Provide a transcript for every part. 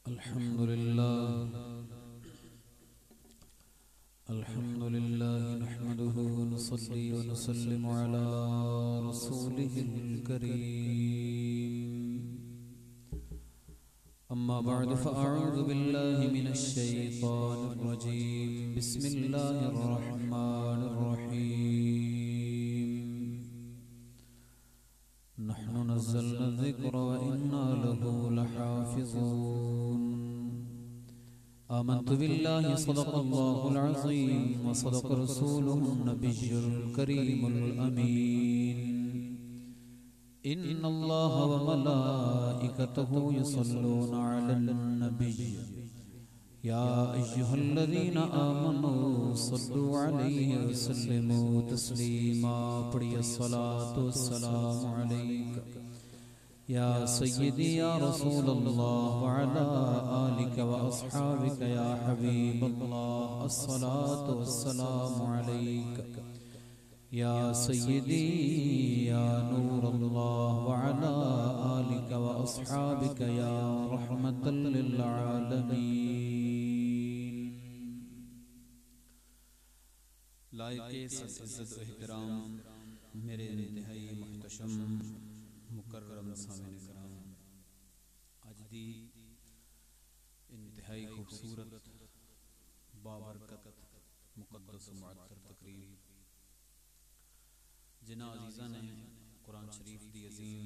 الحمد لله نحمده ونصلي ونسلم على رسوله الكريم أما بعد فأعوذ بالله من الشيطان الرجيم بسم الله الرحمن الرحيم نحن نزلنا الذكر وإنا له لحافظون آمنت بالله صدق الله العظيم وصدق رسوله النبي الكريم الأمين إن الله وملائكته يصلون على النبي يا أيها الذين آمنوا صلوا عليه وسلموا تسليما پڑھی الصلاة والسلام عليك يا سيدي يا رسول الله وعلى آلك وأصحابك يا حبيب الله الصلاة والسلام عليك يا سيدي يا نور الله وعلى آلك وأصحابك يا رحمة للعالمين لائق سب عزت و احترام میرے انتہائی محتشم مکرم سامعین کرام، آج دی انتہائی خوبصورت بابرکت مقدس و معطر تقریب جنہاں عزیزاں نے قرآن شریف دی عظیم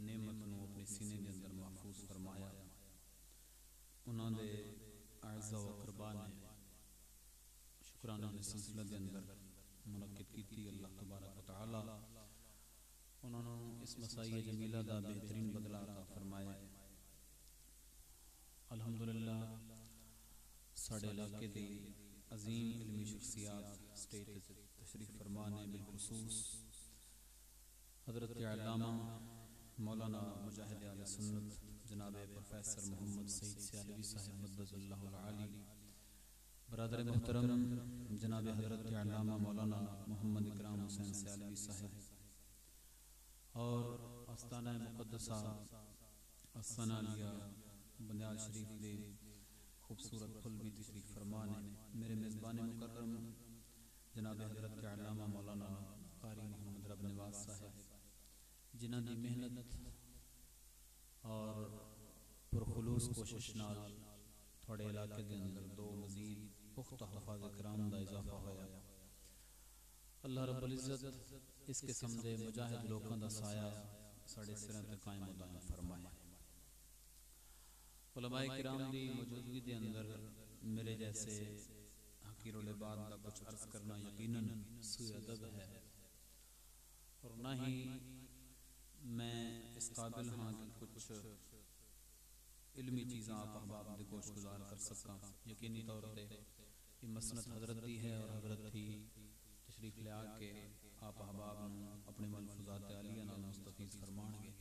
نعمت نو اپنے سینے دے اندر محفوظ فرمایا، انہاں دے اعزاء و اقرباء نے شکرانہ دے سلسلہ دے اندر منعقد کیتی۔ اللہ تبارک و تعالی انہوں نے اس مسائی جمیلہ دا بہترین بدلہ عطا فرمایا۔ الحمدللہ ساڑھے علاقے دی عظیم علمی شخصیات سٹیج تشریف فرمانے، بالخصوص حضرت علامہ مولانا مجاہد اہل سنت جناب پروفیسر محمد سعید سیالوی صاحب مدد اللہ العالی، برادر محترم جناب حضرت علامہ مولانا محمد اکرام حسین سیالوی صاحب، اور آستانہ مقدسہ الثنالیہ بندیال شریف دے خوبصورت پھل بھی تشریف فرمانے، میرے میزبان مکرم جناب حضرت علامہ مولانا قاری محمد رب نواز صاحب، جنہاں دی محنت اور پرخلوص کوشش نال تھوڑے علاقے دے اندر دو مزید پختہ حفاظ کرام دا اضافہ ہویا۔ اللہ رب العزت اس قسم دے مجاہد لوکاں دا سایہ ساڑے سراں تے قائم و دائم فرمائے۔ علماء کرام دی موجودگی دے اندر میرے جیسے حقیر العباد دا کچھ عرض کرنا یقیناً سوء ادب ہے، اور نہ ہی میں اس قابل ہاں کہ کچھ علمی چیزاں آپ احباب دے گوش گزار کر سکاں۔ یقینی طور پہ یہ مسند حضرت دی ہے، اور حضرت ہی تشریف لے آ کے آپ احباب اپنے ملفوظات عالیہ نال مستفیض فرمان گے۔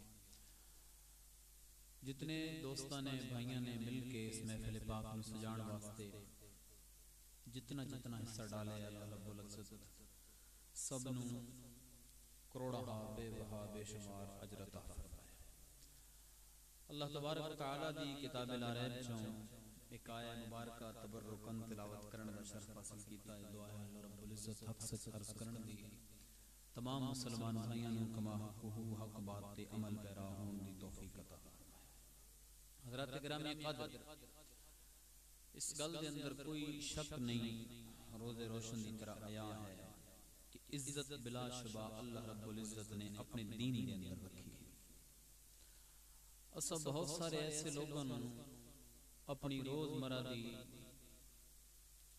جتنے دوستان نے بھائیاں نے مل کے اس محفل پاک نو سجان واسطے جتنا حصہ ڈالے، اللہ رب العزت سب نو کروڑا بے بہا بے شمار اجر عطا فرمائے۔ اللہ تبارک و تعالی دی کتاب لا ریب چوں ایک آیہ مبارکہ تبرکن تلاوت کرنے دا شرف حاصل کیتا ہے۔ دعا ہے اللہ رب العزت حق سچ عرض کرنے دی تمام مسلمان بھائیاں نو کما حقہ حق بات تے عمل پیرا ہون دی توفیق عطا فرمائے۔ حضرات گرامی قدر، اس گل دے اندر کوئی شک نہیں، روز روشن دی طرح آیا ہے کہ عزت بلا شبہ اللہ رب العزت نے اپنے دین دے اندر رکھی ہے۔ اسا بہت سارے ایسے لوگوں نے اپنی روز مرہ دی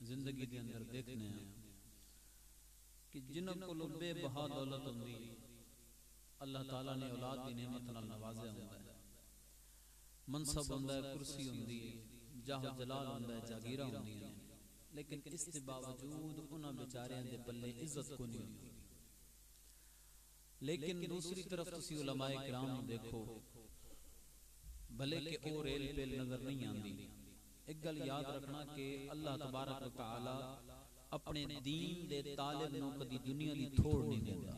زندگی دے اندر دیکھنے ہیں کہ جنہوں کو بے بہا دولت ہوندی، اللہ تعالیٰ نے اولاد دی نعمت نال نوازے ہوندہ ہے، منصب ہوندہ ہے، کرسی ہوندی ہے، جاہ جلال ہوندہ ہے، جاگیرہ ہوندی ہیں، لیکن اس کے باوجود انہاں بیچارے دے پلے عزت کو نہیں ہوندی۔ لیکن دوسری طرف تسی علماء کرام دیکھو، بھلے کہ او ریل پیل نظر نہیں آندی، ایک گل یاد رکھنا کہ اللہ تبارک و تعالی اپنے دین دے طالب نو کدی دنیا دی تھوڑ نہیں دیندا،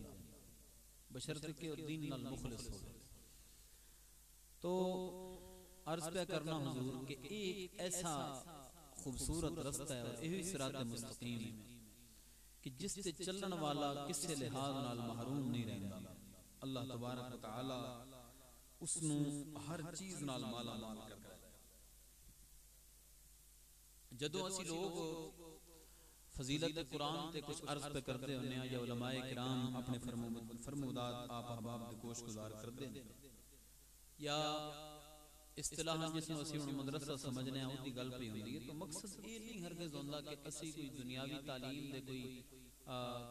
بشرط کہ دین نال مخلص ہو۔ تو عرض پہ کرنا حضور کہ ایک ایسا خوبصورت رستہ ہے اور یہی صراط مستقیم ہے کہ جس تے چلن والا کسے لحاظ نال محروم نہیں رہندا. اللہ تبارک و تعالی اس نو ہر چیز نال مالا مال کردا ہے. جدوں اسی لوگ فضیلت قرآن تے کچھ عرض پہ کرتے ہونے ہیں یا علماء کرام اپنے فرمودات آپ احباب دے گوش گزار کرتے ہیں یا اصطلاحاں جس میں اسی مدرسہ سمجھنے ہیں اسی گل پہ ہوندی ہے تو مقصد یہ نہیں ہرگز ہوندا کہ اسی کوئی دنیاوی تعلیم دے کوئی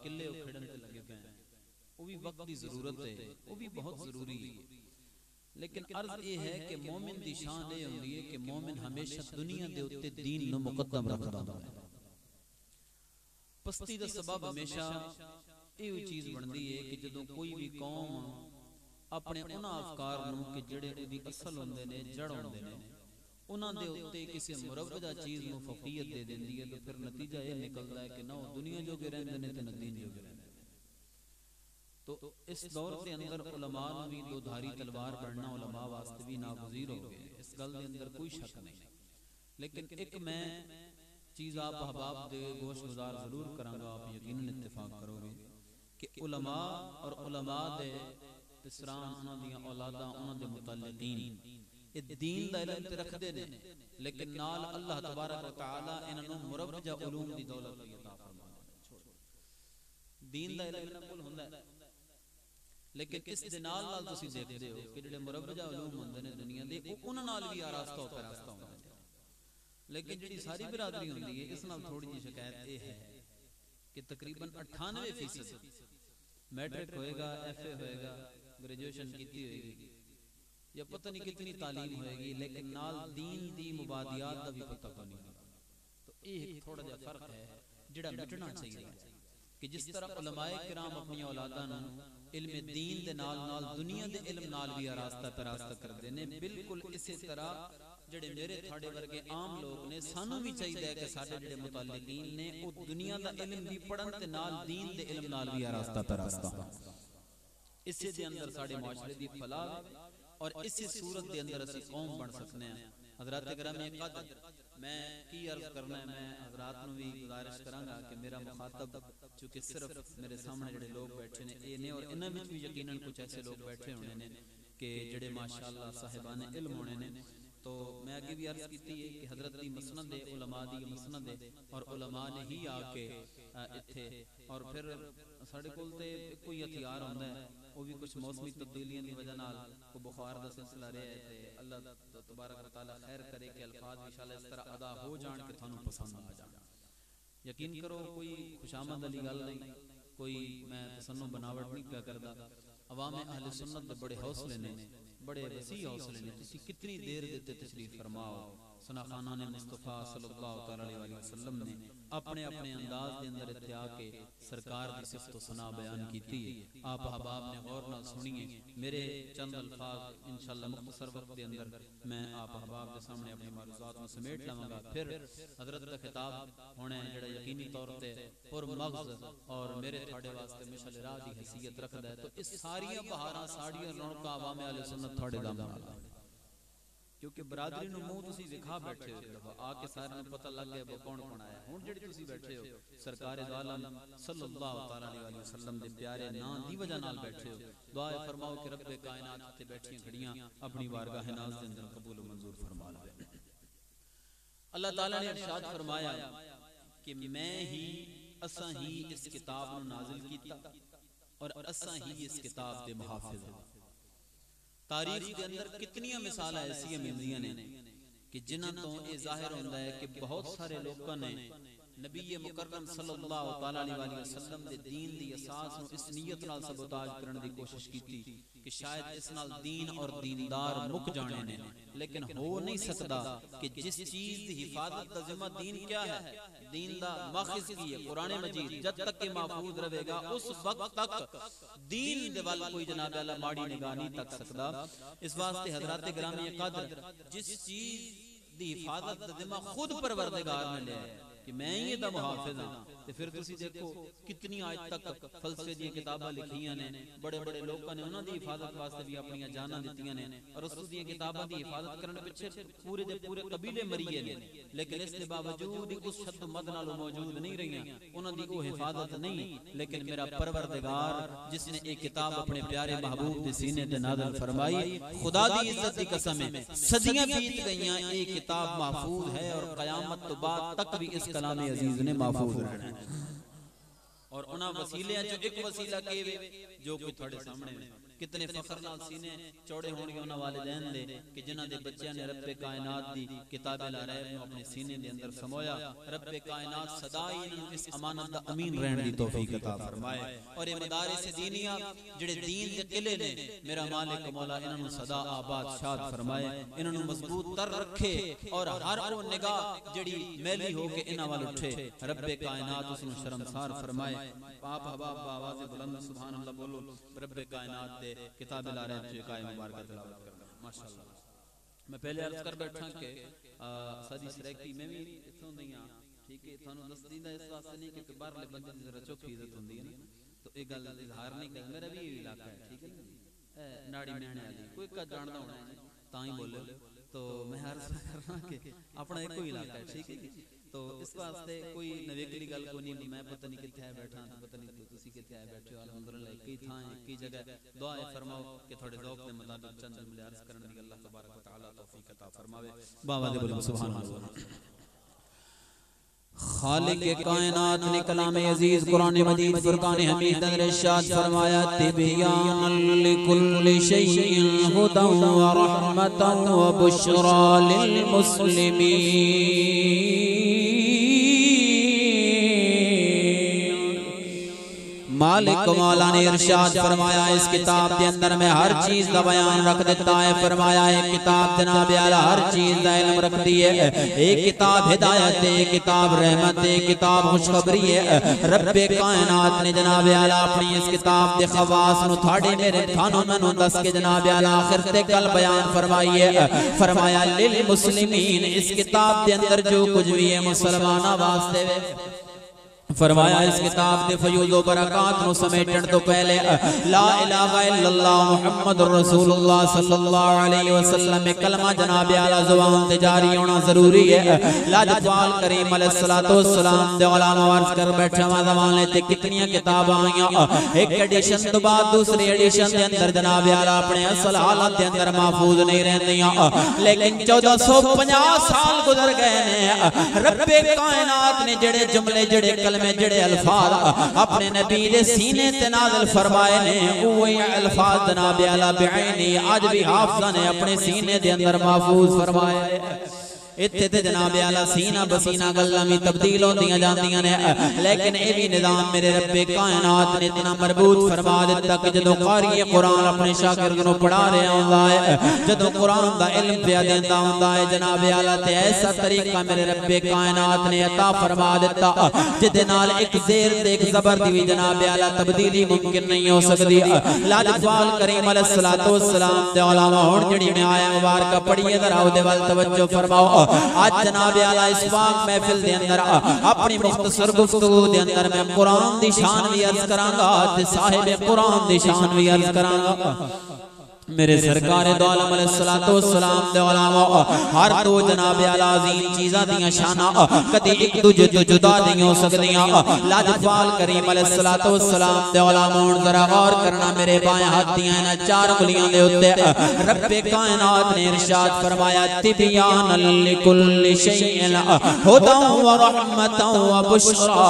قلے اکھڑن تے لگے پے ہیں. وہ بھی وقت دی ضرورت ہے, وہ بھی بہت ضروری ہے, لیکن عرض یہ ہے کہ مومن دی شان یہ ہوندی ہے کہ مومن ہمیشہ دنیا دے اوتے دین نو مقدم رکھدا ہے. پستی دا سبب ہمیشہ یہ چیز بندی ہے کہ جدوں کوئی بھی قوم اپنے انہاں افکار نو کہ جڑے دی اصل ہوندے نے جڑ ہوندے نے انہاں دے اوتے کسی مروجہ چیز نو فوقیت دے دیندی ہے تو پھر نتیجہ یہ نکلدا ہے کہ نہ دنیا جو کہ رہندے نے تے نہ دین جو کہ رہندے نے. تو اس دور کے اندر علماء نو بھی دو دھاری تلوار بننا علماء واسطے بھی ناگزیر ہو گئے, اس گل دے اندر کوئی شک نہیں. لیکن ایک میں چیز آپ احباب دے گوش گزار ضرور کراں گا, آپ یقیناً اتفاق کرو گے کہ علماء اور علماء دے پسران انہاں دیاں اولاداں انہاں دے متعلقین یہ دین دا علم تے رکھدے نے, لیکن نال اللہ تبارک و تعالی انہاں نوں مروجہ علوم دی دولت بھی عطا فرماتا ہے. دین دا علم انہاں کول ہوندا ہے لیکن اس دے نال نال تسی دیکھدے ہو کہ جڑے مروجہ علوم ہوندے نے دنیا دے او انہاں نال بھی آراستہ ہو پیراستہ ہوندے نے. لیکن جڑی ساری برادری ہوندی ہے اس نال تھوڑی جی شکایت یہ ہے کہ تقریباً 98% میٹرک ہوئے گا, ایف اے ہوئے گا, گریجویشن کیتی ہوئے گی یا پتہ نہیں کتنی تعلیم ہوئے گی, لیکن نال دین دی مبادیات دا بھی پتہ نہیں ہوگا. تو یہ تھوڑا جا فرق ہے جڑا مٹنا چاہیے کہ جس طرح علماء کرام اپنی اولاداں نوں علم دین دے نال نال دنیا دے علم نال بھی آراستہ پراستہ کردے نے, بالکل اسی طرح جڑے میرے تھاڑے ورگے عام لوگ نے سانوں بھی چاہیے کہ سارے جڑے متعلقین نے او دنیا دا علم بھی پڑھن تے نال دین دے علم نال بھی آراستہ پراستہ. اسی دے اندر ساڈے معاشرے دی فلاح اور اسی صورت دے اندر اسی قوم بن سکنے ہیں. حضرات گرامی قدر میں کی عرض کرنا ہے, میں حضرات نو بھی گزارش کراں گا کہ میرا مخاطب چونکہ صرف میرے سامنے جڑے لوگ بیٹھے نے اے نے اور انہاں وچ بھی یقیناً کچھ ایسے لوگ بیٹھے ہونے نے کہ جڑے ماشاءاللہ صاحبان علم ہونے نے. تو میں آگے بھی عرض کیتی ہے کہ حضرت دی مسند ہے, علماء دی مسند ہے اور علماء نے ہی آ کے اتھے اور پھر ساڈے کول تے کوئی ہتھیار ہوندا ہے وہ بھی کچھ موسمی تبدیلیاں دی وجہ نال کو بخار دا سلسلہ رہا ہے تے اللہ تبارک و تعالی خیر کرے کہ الفاظ انشاءاللہ اس طرح ادا ہو جان کہ تھانوں پسند آ جان. یقین کرو کوئی خوشامد والی گل نہیں, کوئی میں تصنع بناوٹ نہیں پیا کردا. عوام اہل سنت دے بڑے حوصلے نے, بڑے وسیع حوصلے نے. تسی کتنی دیر دیتے تشریف فرماؤ, ثنا خانہ نے مصطفیٰ صلی اللہ تعالی علیہ وسلم نے اپنے اپنے انداز دے اندر اتیا کے سرکار دی صفت و ثنا بیان کیتی ہے. آپ احباب نے غور نال سنیے. میرے چند الفاظ انشاءاللہ مختصر وقت دے اندر میں آپ احباب دے سامنے اپنی معروضات میں سمیٹ لواں گا. پھر حضرت کا خطاب ہونا ہے جڑا یقینی طور تے پر مغز اور میرے تھاڑے واسطے مشعل راہ دی حیثیت رکھدا ہے. تو اس ساریاں بہاراں ساڑیاں رونقاں عوام اہل سنت تھاڑے دامن کیونکہ برادری نو منہ تسی وکھا بیٹھے ہو آ کے سارے نوں پتہ لگ گیا کون کون آیا. ہن جڑی تسی بیٹھے ہو سرکار دو عالم صلی اللہ تعالی علیہ وسلم دے پیارے نام دی وجہ نال بیٹھے ہو. دعا فرماؤ کہ رب کائنات تے بیٹھیاں کھڑیاں اپنی بارگاہ ناز دے اندر قبول و منظور فرما لے. اللہ تعالی نے ارشاد فرمایا کہ میں ہی اساں ہی اس کتاب نو نازل کیتا اور اساں ہی اس کتاب دے محافظ ہیں. تاریخ کے اندر کتنی مثال ایسی ملدیاں نے کہ جنہاں تو یہ ظاہر ہوتا ہے کہ بہت سارے لوگوں نے نبی مکرم صلی اللہ تعالی علیہ وسلم دے دین دی اساس نو اس نیت نال سبوتاج کرنے دی کوشش کیتی کہ شاید اس نال دین اور دیندار مک جانے نے, لیکن ہو نہیں سکتا کہ جس چیز دی حفاظت دا ذمہ دین کیا ہے, دین دا ماخذ کی ہے قرآن مجید, جب تک کہ محفوظ رہے گا اس وقت تک دین دے وال کوئی جناب اللہ ماڑی نگاہ نہیں تک سکتا. اس واسطے حضرات گرامی قدر جس چیز دی حفاظت دا ذمہ خود پروردگار نے لیا ہے کہ میں ہی دا محافظ ہاں تے پھر تسی دیکھو کتنی آج تک فلسفے دی کتاباں لکھیاں نے بڑے بڑے لوکاں نے انہاں دی حفاظت واسطے بھی اپنی جاناں دتیاں نے اور اس دی کتاباں دی حفاظت کرنے پیچھے پورے دے پورے قبیلے مریے نے لیکن اس کے باوجود اس شد مد نال موجود نہیں رہیاں انہاں دی وہ حفاظت نہیں لیکن میرا پروردگار جس نے ایک کتاب اپنے پیارے محبوب دے سینے تے نازل فرمائی خدا دی عزت دی قسم ہے صدیاں بیت گئیاں یہ کتاب محفوظ ہے اور قیامت تو بعد تک بھی اس کلام عزیز نے محفوظ رہنا ہے اور انہاں وسیلے جو ایک وسیلہ کیوے جو کوئی تھوڑے سامنے ہے کتنے فخر نال سینے چوڑے ہون گے انہاں والدین دے کہ جنہاں دے بچیاں نے رب کائنات دی کتاب لا ریب نو اپنے سینے دے اندر سمویا رب کائنات صدائی انہاں اس امانت دا امین رہن دی توفیق عطا فرمائے اور یہ مدارس دینیہ جڑے دین دے قلعے نے میرا مالک مولا انہاں نو صدا آباد شاد فرمائے انہاں نو مضبوط تر رکھے اور ہر وہ نگاہ جڑی میلی ہو کے انہاں وال اٹھے رب کائنات اس نو شرمسار فرمائے پاپ احباب آواز بلند سبحان اللہ بولو رب کائنات دے کتاب لا رہے ہیں قائم مبارکہ تلاوت کرنا ماشاءاللہ میں پہلے عرض کر بیٹھا کہ سادی سریکی میں بھی اتھوں دیاں ٹھیک ہے تھانوں دس دیندہ اس واسطے نہیں کہ باہر بندے دی ذرا چوکھی عزت ہوندی ہے نا تو ایک گل اظہار نہیں کر میرا بھی یہ علاقہ ہے ٹھیک ہے نا ناڑی مہنے والی کوئی کا جاندا ہونا ہے تاں ہی بولے تو میں عرض کر رہا کہ اپنا ایک کوئی علاقہ ہے ٹھیک ہے تو اس واسطے کوئی نویکلی گل کو نہیں میں پتہ نہیں کتھے بیٹھا پتہ نہیں تسی کتھے بیٹھے ہو الحمدللہ ایک ہی تھاں ایک ہی جگہ دعا فرماؤ کہ تھوڑے ذوق دے مطابق چند جملے عرض کرنے دی اللہ تبارک و تعالی توفیق عطا فرماوے باوجود بولو سبحان اللہ خالق کائنات نے کلام عزیز قرآن مجید فرقان حمید در ارشاد فرمایا تبیان لکل شیء ہدی و رحمتا و بشری للمسلمین مالک مولا نے ارشاد فرمایا اس کتاب کے اندر میں ہر چیز کا بیان رکھ دیتا ہے فرمایا ایک کتاب جناب اعلیٰ ہر چیز کا علم رکھ دی ہے ایک کتاب ہدایت ہے ایک کتاب رحمت ہے ایک کتاب خوشخبری ہے رب کائنات نے جناب اعلیٰ اپنی اس کتاب دے خواص نو تھاڑے میرے تھانوں میں نو دس کے جناب اعلیٰ آخر تے کل بیان فرمائی ہے فرمایا للمسلمین اس کتاب دے اندر جو کچھ بھی ہے مسلمانہ واسطے فرمایا اس کتاب دے فیوض و برکات نو سمیٹن تو پہلے لا الہ الا اللہ محمد رسول اللہ صلی اللہ علیہ وسلم میں کلمہ جناب اعلیٰ زبان تے جاری ہونا ضروری ہے لاجوال کریم علیہ السلام دے علامہ عرض کر بیٹھا ہوا زبان لیتے کتنی کتاب آئیاں ایک ایڈیشن تو بعد دوسری ایڈیشن دے اندر جناب اعلیٰ اپنے اصل حالت دے اندر محفوظ نہیں رہندیاں لیکن 1450 سال گزر گئے نے رب کائنات نے جڑے جملے جڑے کلمے میں جڑے الفاظ اپنے نبی دے سینے تے نازل فرمائے نے وہی الفاظ جناب اعلیٰ بعینی آج بھی حافظہ نے اپنے سینے دے اندر محفوظ فرمائے اتھے تے جناب اعلیٰ سینہ بسینہ گلمی تبدیل ہوندیاں جاندیاں نے لیکن اے بھی نظام میرے رب کائنات نے اتنا مربوط فرما دیتا کہ جدو قاری قرآن اپنے شاگرد نو پڑھا رہے ہوندہ ہے جدو قرآن دا علم پیا دیندہ ہوندہ ہے جناب اعلیٰ تے ایسا طریقہ میرے رب کائنات نے عطا فرما دیتا جدے نال ایک زیر تے ایک زبر دیوی جناب اعلیٰ تبدیلی ممکن نہیں ہو سکتی لاجوال کریم علیہ السلام دے علامہ ہون جڑی میں آیا مبارکہ پڑھیے ذرا دے وال توجہ فرماؤ آج جناب اعلیٰ اس پاک محفل دے اندر اپنی مختصر گفتگو دے اندر میں قرآن دی شان بھی عرض کرانگا صاحب قرآن دی شان بھی عرض کرانگا میرے سرکار دو عالم علیہ السلام دے علامہ ہر دو جناب اعلیٰ عظیم چیزاں دیاں شانہ کدی ایک دو جدا دیاں ہو سکدیاں لاجوال کریم علیہ السلام دے علامہ ذرا غور کرنا میرے بائیں ہاتھ دیاں نا چار انگلیاں دے ہوتے رب کائنات نے ارشاد فرمایا تبیان لکل شیء ہدی و رحمتا و بشری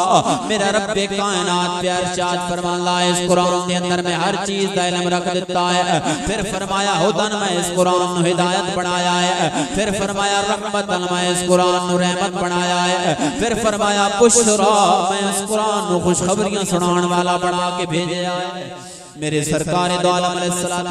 میرا رب کائنات پہ ارشاد فرمایا اس قرآن دے اندر میں ہر چیز دا علم رکھ دیتا ہے پھر فرمایا ہدن میں اس قرآن نو ہدایت بنایا ہے پھر فرمایا رحمتن میں اس قرآن نو رحمت بنایا ہے پھر فرمایا بشرا میں اس قرآن نو خوشخبریاں سنان والا بنا کے بھیجیا ہے میرے سرکار دو عالم علیہ السلام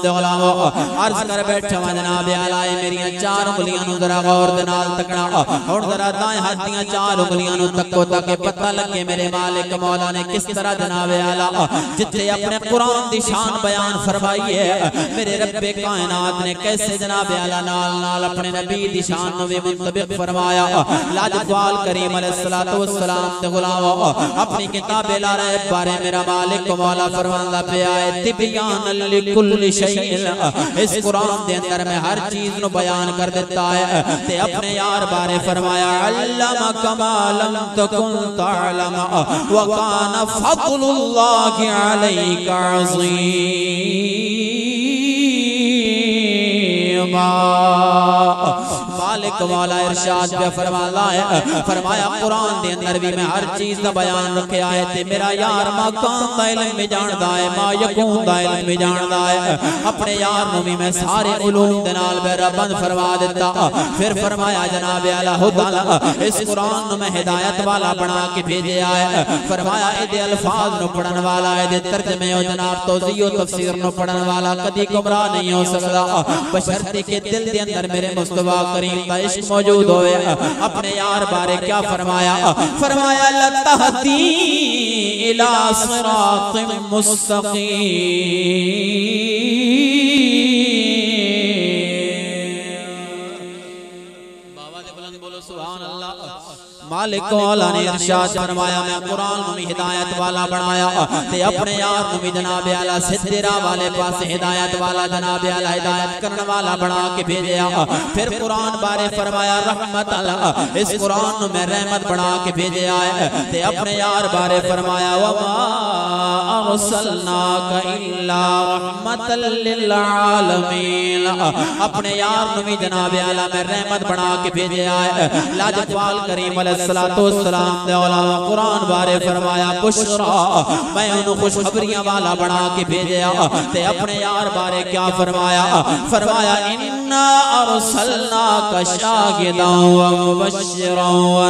دے غلامو عرض کر بیٹھا میں جناب اعلی میریاں چار انگلیاں نو ذرا غور دے نال تکنا ہن ذرا دائیں ہاتھ دیاں چار انگلیاں نو تکو تاکہ پتہ لگے میرے مالک مولا نے کس طرح جناب اعلی جتنے اپنے قرآن دی شان بیان فرمائی ہے میرے رب کائنات نے کیسے جناب اعلی نال نال اپنے نبی دی شان نو بھی منطبق فرمایا لاجوال کریم علیہ السلام دے غلامو اپنی کتاب لا رہے بارے میرا مالک مولا فرماندا پیا ہے تبیان لکل شیء اس قرآن دے اندر میں ہر چیز نو بیان کر دیتا ہے تے اپنے یار بارے فرمایا علمک ما لم تکن تعلم وکان فضل اللہ علیک عظیما مالک مولا ارشاد پہ فرمایا قرآن دے اندر بھی میں ہر چیز دا بیان رکھیا ہے تے میرا یار مکان دا علم میں جاندہ ہے ما یکون دا علم میں جاندہ ہے اپنے یار نو بھی میں سارے علوم دنال بے ربند فرما دیتا پھر فرمایا جناب اعلی ہدى اس قرآن نو میں ہدایت والا بنا کے بھیجے آئے فرمایا ایدے الفاظ نو پڑھن والا ایدے ترجمے و جناب توضیح و تفسیر نو پڑھن والا کدی گمراہ نہیں ہو سکتا بشرطی کے دل دے اندر میرے مصطفیٰ کریم کا عشق موجود ہوئے اپنے یار بارے کیا فرمایا لَتَهْدِي إِلَىٰ صِرَاطٍ مُسْتَقِيمٍ بابا دے بلند بولو سبحان اللہ مالک والا نے ارشاد فرمایا میں قرآن میں ہدایت والا بنایا تے اپنے یار میں جناب اعلی سدرا والے پاس ہدایت والا جناب اعلی ہدایت کرنے والا بنا کے بھیجیا پھر قرآن بارے فرمایا رحمت اللہ اس قرآن میں رحمت بنا کے بھیجیا ہے تے اپنے یار بارے فرمایا وما ارسلناک الا رحمتا للعالمین اپنے یار میں جناب اعلی میں رحمت بنا کے بھیجیا ہے لاجوال کریم علیہ السلام دے علماء قرآن بارے فرمایا بشرا میں انہوں خوشخبریاں والا بنا کے بھیجیا تے اپنے یار بارے کیا فرمایا انا ارسلناک شاہدا و مبشرا و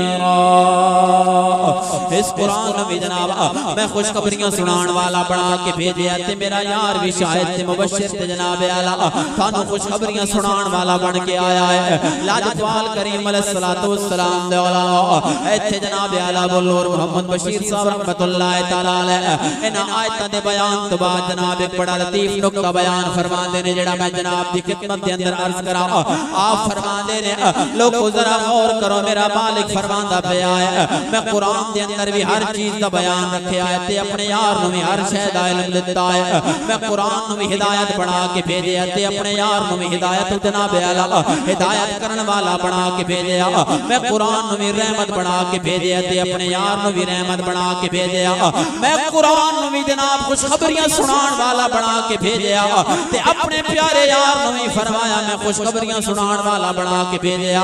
نذیرا اس قرآن میں جناب میں خوشخبریاں سنان والا بنا کے بھیجیا تے میرا یار بھی شاہد تے مبشر تے جناب اعلی تھانوں خوشخبریاں سنان والا بن کے آیا ہے لاجوال کریم علیہ السلام دے علماء ایتھے جناب اعلی بلور محمد بشیر صاحب رحمت اللہ تعالی علیہ انہاں آیتاں دے بیان تو بعد جناب ایک بڑا لطیف نکتہ بیان فرماندے نے جڑا میں جناب دی خدمت دے اندر عرض کراں آپ فرماندے نے لوگو ذرا غور کرو میرا مالک فرماندا پیا ہے میں قرآن دے اندر بھی ہر چیز دا بیان رکھے آئے تے اپنے یار نو بھی ہر شہد علم دیتا ہے میں قرآن نو بھی ہدایت بنا کے بھیجے تے اپنے یار نو بھی ہدایت جناب اعلی ہدایت کرن والا بنا کے بھیجے میں قرآن نو بھی رحمت بنا کے بھیجے تے اپنے یار نو بھی رحمت بنا کے بھیجے میں قرآن نو بھی جناب خوشخبریاں سنان والا بنا کے بھیجے تے اپنے پیارے یار نو بھی فرمایا میں خوشخبریاں سنان والا بنا کے بھیجے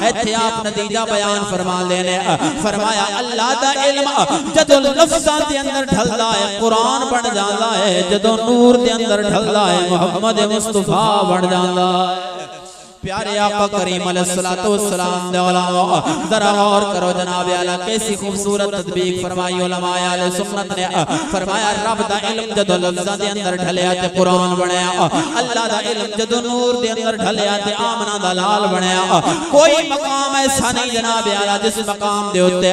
ایتھے آپ نتیجہ بیان فرما لینے فرمایا اللہ دا علم جدو لفظاں دے اندر ڈھلدا ہے قرآن بن جاندا ہے جدو نور دے اندر ڈھلدا ہے محمد مصطفیٰ بن جاندا ہے پیارے آقا کریم علیہ السلام دے علماء ذرا غور کرو جناب اعلی کیسی خوبصورت تطبیق فرمائی علماء اہل سنت نے فرمایا رب دا علم جدو لفظاں دے اندر ڈھلیا تے قرآن بنیا اللہ دا علم جدو نور دے اندر ڈھلیا تے آمنہ دا لال بنیا کوئی مقام ایسا نہیں جناب اعلی جس مقام دے ہوتے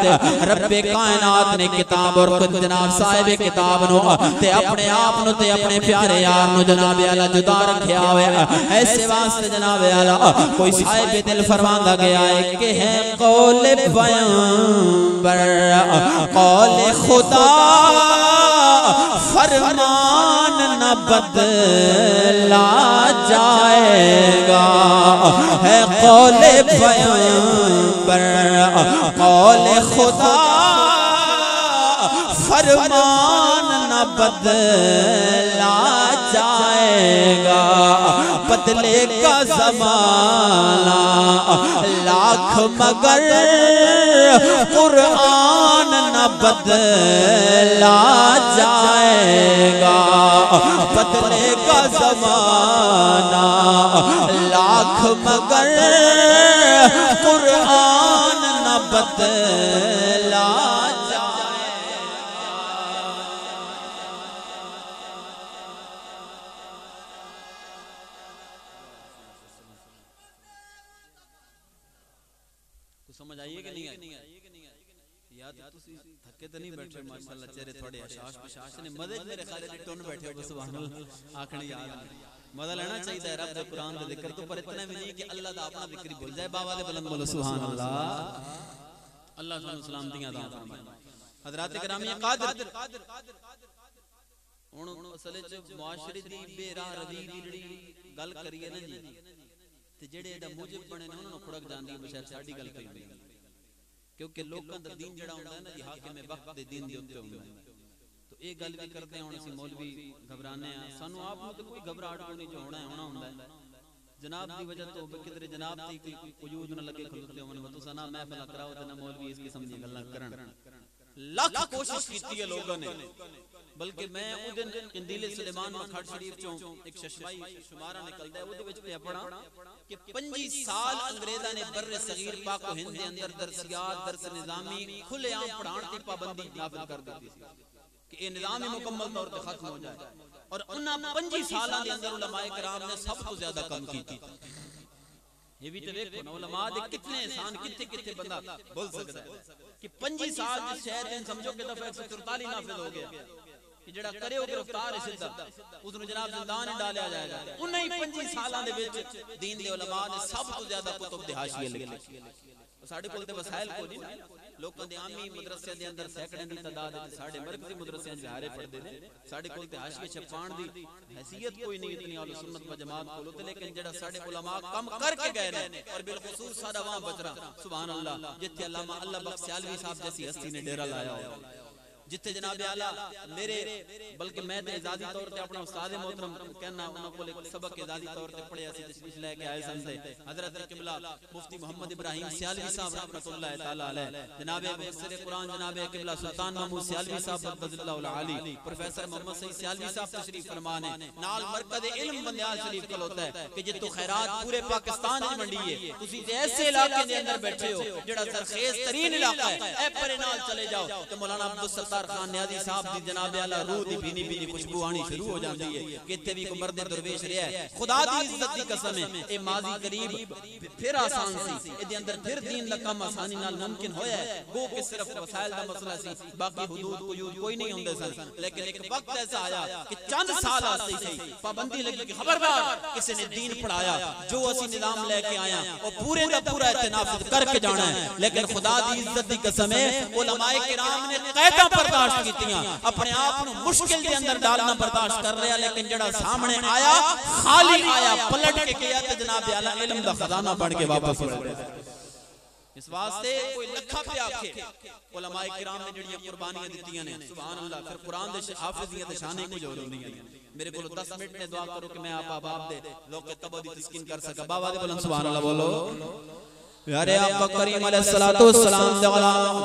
رب کائنات نے کتاب اور خود جناب صاحب کتاب نو تے اپنے آپ نو تے اپنے پیارے یار نو جناب اعلی جدا رکھیا ہوئے ایسے واسطے جناب اعلی کوئی صاحب دل فرماندہ گیا ہے کہ ہے قول پیغمبر قول خدا فرمان نہ بدلا جائے گا ہے قول پیغمبر قول خدا فرمان نہ بدلا جائے گا بدلے کا زمانہ لاکھ مگر قرآن نہ بدلا جائے گا بدلے کا زمانہ لاکھ مگر قرآن نہ بدلا جائے سمجھ آئیے کہ نہیں آئی؟ یاد تسی تھکے تے نہیں بیٹھے ماشاءاللہ چہرے تھوڑے اشاش پشاش نے مدد میرے خالے دی ٹون بیٹھے ہو سبحان اللہ آکھنے یاد مزہ لینا چاہیے رب دے قرآن دے ذکر تو پر اتنا بھی نہیں کہ اللہ دا اپنا ذکر ہی بھول جائے بابا دے بلند بولو سبحان اللہ اللہ تعالی سلامتیاں عطا فرمائے حضرات کرامی قادر ہن اصل وچ معاشرے دی بے راہ روی دی جڑی گل کریے نا جی تے جڑے دا موجب بنے نے انہاں نوں کھڑک جاندی ہے بشاید ساڈی گل کری کیونکہ لوکاں دا دین جڑا ہوندا ہے نا جی حاکم وقت دے دین دے اوتے ہوندا ہے تو یہ گل بھی کرتے ہیں اسی مولوی گھبرانے ہیں سانو آپ میں تو کوئی گھبراہٹ کو نہیں جو ہونا ہوندا ہے جناب دی وجہ تو کدھر جناب دی کوئی وجود نہ لگے کھلوتے ہون تو سنا محفل کراؤ تے نہ مولوی اس قسم دی گلاں کرن لاکھ کوشش کیتی ہے لوگوں نے بلکہ میں او دن قندیل سلیمان مکھڑ شریف چوں ایک ششوائی شمارہ نکلدا ہے اودے وچ پہ پڑھا کہ 25 سال انگریزاں نے بر صغیر پاک و ہند دے اندر درسیات درس نظامی کھلے عام پڑھان دی پابندی نافذ کر دتی کہ یہ نظام مکمل طور پر ختم ہو جائے اور انہاں 25 سالاں دے اندر علماء کرام نے سب تو زیادہ کم کیتی یہ بھی تے دیکھو نا علماء دے کتنے احسان کتنے کتنے بندہ بول سکتا ہے کہ 25 سال جس شہر دن سمجھو کہ دفعہ 144 نافذ ہو گیا کہ جڑا کرے او گرفتار ہے سیدھا اس نو جناب زندان ڈالیا جائے گا انہی 25 سالاں دے وچ دین دے علماء نے سب تو زیادہ کتب دے حاشیے لکھے ساڈے کول تے وسائل کوئی نہیں لوکاں دے عامی مدرسے دے اندر سینکڑے دی تعداد ہے ساڈے مرکزی مدرسے وچ ہارے پڑھدے نے ساڈے کول تے حاشیے چھپان دی حیثیت کوئی نہیں اتنی اہل سنت و جماعت کول تے لیکن جڑا ساڈے علماء کم کر کے گئے نے اور بالخصوص ساڈا وہاں بچرا سبحان اللہ جتھے علامہ اللہ بخش سیالوی صاحب جیسی ہستی نے ڈیرہ لایا ہوا جتھے جناب اعلیٰ میرے بلکہ میں تے اعزازی طور تے اپنا استاد محترم کہنا انہاں کو ایک سبق اعزازی طور تے پڑھیا سی تشریف لے کے آئے سن تے حضرت قبلہ مفتی محمد ابراہیم سیالوی صاحب رحمۃ اللہ تعالی علیہ جناب مفسر قرآن جناب قبلہ سلطان محمود سیالوی صاحب رضی اللہ العالی پروفیسر محمد سعید سیالوی صاحب تشریف فرمانے نال مرکز علم بندیال شریف کھلوتا ہے کہ جتو خیرات پورے پاکستان وچ منڈی ہے تسی ایسے علاقے دے اندر بیٹھے ہو جڑا سرخیز ترین علاقہ ہے اے پرے نال چلے جاؤ تے مولانا عبدالستار خان نیازی صاحب دی جناب اعلیٰ روح دی بینی بینی خوشبو آنی شروع ہو جاندی ہے کہ تے بھی کو مرد درویش رہا ہے خدا دی عزت دی قسم ہے اے ماضی قریب پھر آسان سی اے دے اندر پھر دین لکم آسانی نال ممکن ہویا ہے وہ کہ صرف وسائل دا مسئلہ سی باقی حدود قیود کوئی نہیں ہوندے سن لیکن ایک وقت ایسا آیا کہ چند سال آستے سی پابندی لگی کہ خبردار کسی نے دین پڑھایا جو اسی نظام لے کے آیا وہ پورے دا پورا اتنافذ کر کے جانا ہے لیکن خدا دی عزت دی قسم ہے علماء کرام نے قیداں برداشت کی اپنے آپ نو مشکل کے اندر ڈالنا برداشت کر رہا لیکن جڑا سامنے آیا خالی آیا پلٹ کے گیا تے جناب اعلیٰ علم دا خزانہ بن کے واپس ہو گیا اس واسطے کوئی لکھا پہ آکھے علماء کرام نے جڑیاں قربانیاں دیتیاں نے سبحان اللہ پھر قرآن دے حافظیاں تے شانے کو جو ہوندی ہیں میرے کو 10 منٹ میں دعا کرو کہ میں آپ احباب دے لوگ کے تبو دی تسکین کر سکا بابا دے بلند سبحان اللہ بولو پیارے آقا کریم علیہ السلام دے غلام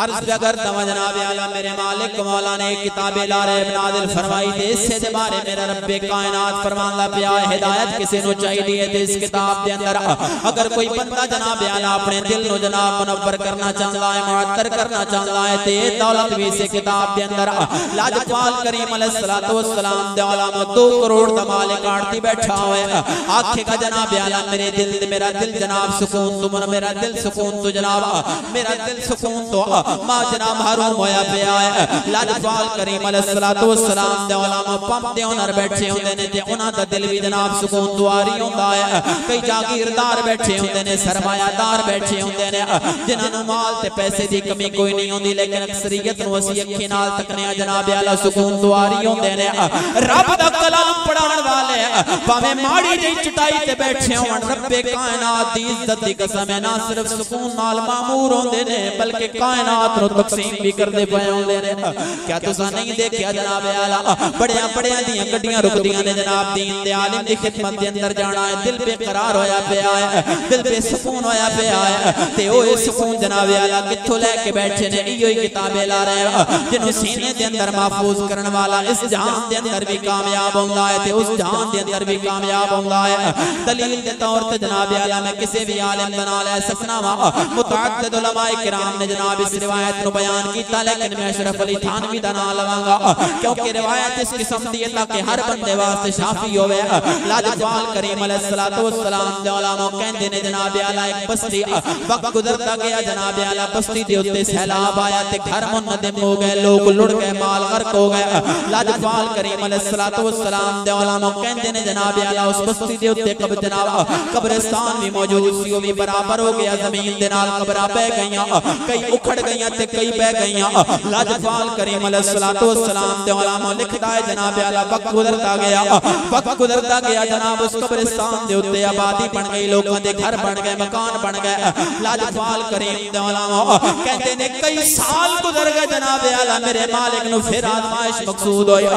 عرض پہ کرتا ہوں جناب اعلیٰ میرے مالک مولا نے کتاب لارے نازل فرمائی تھے اس سے بارے میرا رب کائنات فرمان لا پیا ہدایت کسی نو چاہیے تھے اس کتاب دے اندر اگر کوئی بندہ جناب اعلیٰ اپنے دل نو جناب منور کرنا چاہتا ہے معطر کرنا چاہتا ہے تے دولت بھی سے کتاب دے اندر لاجپال کریم علیہ السلام دے غلام 2 کروڑ دا مالک آڑتی بیٹھا ہوئے آنکھیں کا جناب اعلیٰ میرا دل جناب سکون تو میرا دل سکون تو جناب میرا دل سکون تو ماں جناب حروم ہویا پیا ہے لاجپال کریم علیہ السلام دے علماء پمپ دے انہر بیٹھے ہوندے نے تے انہاں دا دل بھی جناب سکون تو آری ہوندا ہے کئی جاگیردار بیٹھے ہوندے نے سرمایہ دار بیٹھے ہوندے نے جنہاں نوں مال تے پیسے دی کمی کوئی نہیں ہوندی لیکن اکثریت نوں اسی اکھی نال تکنے جناب اعلی سکون تو آری ہوندے نے رب دا کلام پڑھان والے پاویں ماڑی جی چٹائی تے بیٹھے ہون رب کائنات دی عزت دی قسم ہے نہ صرف سکون نال معمور ہوندے نے بلکہ کائنات نو تقسیم بھی کردے پئے ہوندے نے کیا تساں نہیں دیکھیا جناب اعلی بڑیاں بڑیاں دیاں گڈیاں رکدیاں نے جناب دین دے عالم دی خدمت دے اندر جانا ہے دل بے قرار ہویا پیا ہے دل بے سکون ہویا پیا ہے تے او سکون جناب اعلی کتھوں لے کے بیٹھے نے ایو کتابیں لا رہے ہیں جنوں سینے دے اندر محفوظ کرن والا اس جہان دے اندر بھی کامیاب ہوندا ہے تے اس جہان دے اندر بھی کامیاب ہوندا ہے دلیل دے طور تے جناب اعلی میں کسی بھی عالم دا نال سفنا وا متعدد علماء کرام نے جناب اس روایت نو بیان کیتا لیکن میں اشرف علی تھانوی دا نام لواں گا کیونکہ روایت اس قسم دی ہے تاکہ ہر بندے واسطے شافی ہوے لاجوال کریم علیہ الصلوۃ والسلام دے علماء کہندے نے جناب اعلی ایک بستی وقت گزرتا گیا جناب اعلی بستی دے اوتے سیلاب آیا تے گھر منہدم ہو گئے لوگ لڑ گئے مال غرق ہو گئے لاجوال کریم علیہ الصلوۃ والسلام دے علماء کہندے نے جناب اعلی اس بستی دے اوتے جناب قبرستان بھی موجود سی وہ بھی برابر ہو گیا زمین دے نال قبراں بہ گئیاں کئی اکھڑ گئیاں تے کئی بہ گئیاں لاجوال کریم علیہ الصلوۃ والسلام دے علماء لکھدا ہے جناب اعلی وقت گزرتا گیا جناب اس قبرستان دے اوتے آبادی بن گئی لوکاں دے گھر بن گئے مکان بن گئے لاجوال کریم دے علماء کہندے نے کئی سال گزر گئے جناب اعلی میرے مالک نو پھر آزمائش مقصود ہوئی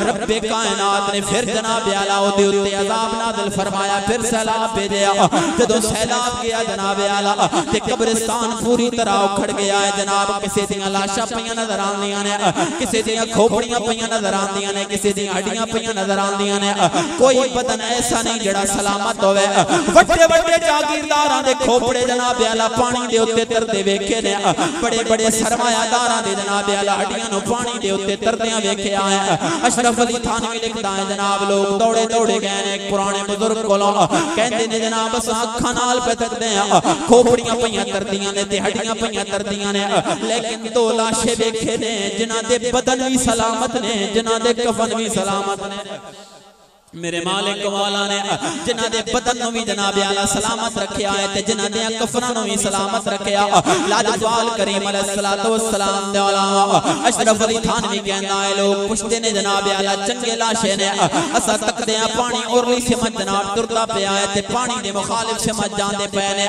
رب کائنات نے پھر جناب اعلی او دے اوتے عذاب نازل فرمایا پھر سیلاب بھیجیا جدوں سیلاب گیا جناب اعلی تے قبرستان پوری طرح اکھڑ گیا ہے جناب کسی دیاں لاشاں پیاں نظر آندیاں نے کسی دیاں کھوپڑیاں پیاں نظر آندیاں نے کسی دیاں ہڈیاں پیاں نظر آندیاں نے کوئی بدن ایسا نہیں جڑا سلامت ہوے وڈے وڈے جاگیرداراں دے کھوپڑے جناب اعلی پانی دے اوتے تردے ویکھے نے بڑے بڑے سرمایہ داراں دے جناب اعلی ہڈیاں نو پانی دے اوتے تردیاں ویکھیا ہے اشرف علی تھانوی لکھدا ہے جناب لوگ دوڑے دوڑے گئے نے پرانے بزرگ کولوں کہندے نے جناب اس اکھاں نال پتکدے ہیں کھوپڑیاں پیاں تردیاں نے تے ہڈیاں پیاں تردیاں نے لیکن دو لاشیں ویکھے نے جنہاں دے بدن بھی سلامت نے جنہاں دے کفن بھی سلامت نے میرے مالک والا نے جنہ دے بدن نو بھی جناب اعلی سلامت رکھیا ہے تے جنہ دے کفناں نو بھی سلامت رکھیا لاجوال کریم علیہ الصلوۃ والسلام دے علماء اشرف علی تھانوی کہندا ہے لوگ پوچھتے نے جناب اعلی چنگے لاشے نے اسا تکدے ہیں پانی اورلی سمجھ جناب تردا پیا ہے تے پانی دے مخالف سمجھ جاندے پے نے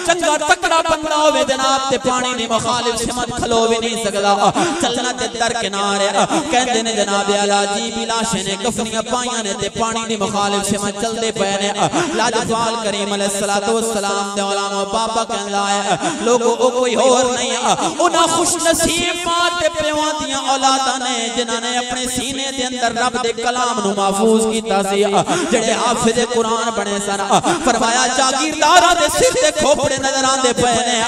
چنگا تکڑا بندہ ہوے جناب تے پانی دے مخالف سمجھ کھلو بھی نہیں سکدا چلنا تے درکنار ہے کہندے نے جناب اعلی جی بھی لاشے نے کفنیاں پائیاں نے تے پانی دی مخالف سے میں چل دے پہنے لاجوال کریم علیہ الصلوۃ والسلام دے علماء بابا کہندا ہے لوگوں کو کوئی اور نہیں انہاں خوش نصیب ماں تے پیواں دیاں اولاداں نے جنہاں نے اپنے سینے دے اندر رب دے کلام نو محفوظ کیتا سی جڑے حافظ قرآن بنے سن فرمایا جاگیرداراں دے سر تے کھوپڑے نظر آندے پہنے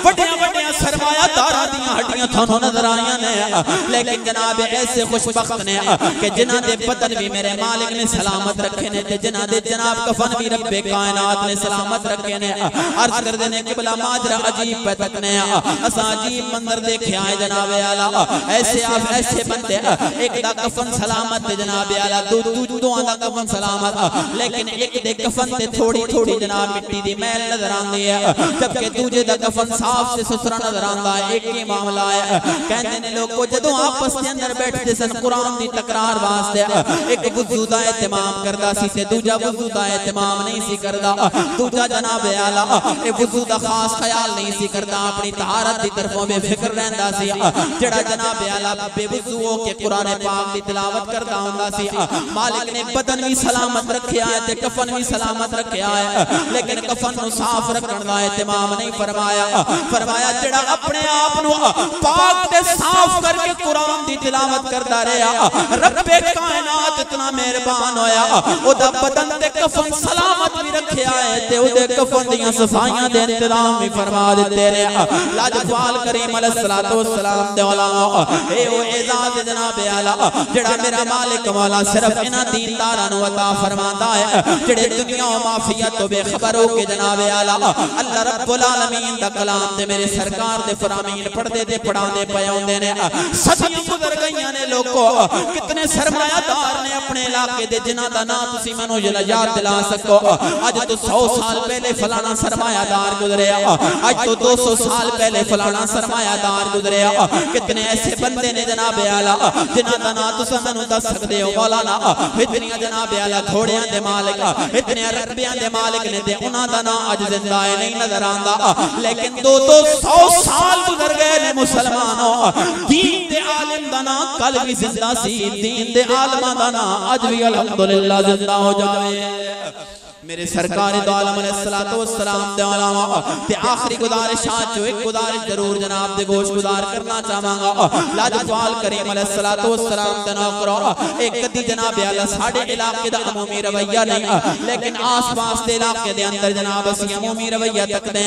بڑیاں بڑیاں سرمایہ داراں دیاں ہڈیاں تھانوں نظر آئیاں نے لیکن جناب ایسے خوش بخت نے کہ جنہاں دے بدن بھی میرے مالک نے سلامت رکھے نے تے جنہ دے جناب کفن بھی رب کائنات نے سلامت رکھے نے عرض کر دینے قبلہ ماجرہ عجیب پہ تکنے اسا عجیب منظر دیکھے آئے جناب اعلیٰ ایسے بندے ایک دا کفن سلامت تے جناب اعلیٰ دو دا کفن سلامت لیکن ایک دے کفن تے تھوڑی تھوڑی جناب مٹی دی میل نظر آندی ہے جبکہ دوجے دا کفن صاف سے ستھرا نظر آندا ہے ایک ہی معاملہ ہے کہندے نے لوگ کو جدوں آپس کے اندر بیٹھتے سن قرآن دی تکرار واسطے ایک وضو دا اہتمام کردا سی تے دوجا وضو دا اہتمام نہیں سی کردا دوجا جناب اعلیٰ اے وضو دا خاص خیال نہیں سی کردا اپنی طہارت دی طرفوں بے فکر رہندا سی جڑا جناب اعلیٰ بے وضو ہو کے قرآن پاک دی تلاوت کردا ہوندا سی مالک نے بدن بھی سلامت رکھیا ہے تے کفن بھی سلامت رکھیا ہے لیکن کفن نو صاف رکھن دا اہتمام نہیں فرمایا جڑا اپنے آپ نو پاک تے صاف کر کے قرآن دی تلاوت کردا رہیا رب کائنات اتنا مہربان ہویا او دا بدن تے کفن سلامت بھی رکھیا ہے تے او دے کفن دیاں صفائیاں دے انتظام بھی فرما دیتے رہے لاجوال کریم علیہ الصلوۃ والسلام دے علماء اے او اعزاز جناب اعلیٰ جڑا میرا مالک مولا صرف انہاں دینداراں نو عطا فرماندا ہے جڑے دنیا و مافیات تو بے خبر ہو کے جناب اعلیٰ اللہ رب العالمین دا کلام تے میرے سرکار دے فرامین پڑھدے تے پڑھاندے پے ہوندے نے صدیاں گزر گئیاں نے لوگوں کتنے سرمایہ دار نے اپنے علاقے دے جنہاں دا نام تسی مینوں یاد دلا سکو اج تو 100 سال پہلے فلانا سرمایہ دار گزریا اج تو 200 سال پہلے فلانا سرمایہ دار گزریا کتنے ایسے بندے نے جناب اعلیٰ جنہاں دا نام تسی مینوں دس سکدے ہو مولانا اتنی جناب اعلیٰ گھوڑیاں دے مالک اتنے رقبیاں دے مالک نے تے انہاں دا نام اج زندہ نہیں نظر آندا لیکن 200 سال گزر گئے نے مسلمانوں دین دے عالم دا نام کل بھی زندہ سی دین دے عالماں دا نام اج بھی الحمدللہ زندہ ہو جاوے میرے سرکار دو عالم علیہ السلام دے علاوہ تے آخری گزارشات جو ایک گزارش ضرور جناب دے گوش گزار کرنا چاہاں گا لاجوال کریم علیہ السلام دے نوکرو ایک کدی جناب اعلیٰ ساڑھے علاقے دا عمومی رویہ نہیں لیکن آس پاس دے علاقے دے اندر جناب اسی عمومی رویہ تک دے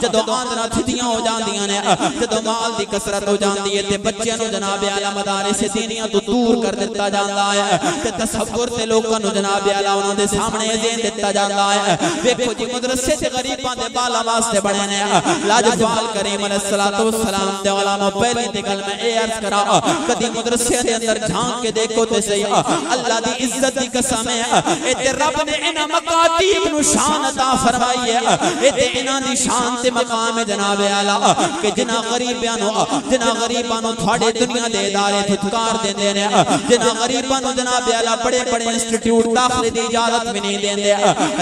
جدو آندنا تھدیاں ہو جاندیاں نے جدو مال دی کسرت ہو جاندی ہے تے بچیاں نو جناب اعلیٰ مدارس دینیاں تو دور کر دیتا جاندا ہے تے تصور تے لوگاں نو جناب اعلیٰ انہوں دے سامنے دین دیتا جاندا ہے ویکھو جی مدرسے تے غریباں دے بالا واسطے بڑے نے لاجوال کریم علیہ السلام دے علامہ پہلی تے گل میں اے عرض کرا کدی مدرسے دے اندر جھانک کے دیکھو تے صحیح اللہ دی عزت دی قسم ہے اے تے رب نے انہاں مکاتیب نو شان عطا فرمائی ہے اے تے انہاں دی شان تے مقام ہے جناب اعلیٰ کہ جنہاں غریباں نو تھوڑے دنیا دے ادارے پھٹکار دیندے نے جنہاں غریباں نو جناب اعلیٰ بڑے بڑے انسٹیٹیوٹ داخلے دی اجازت بھی نہیں دیندے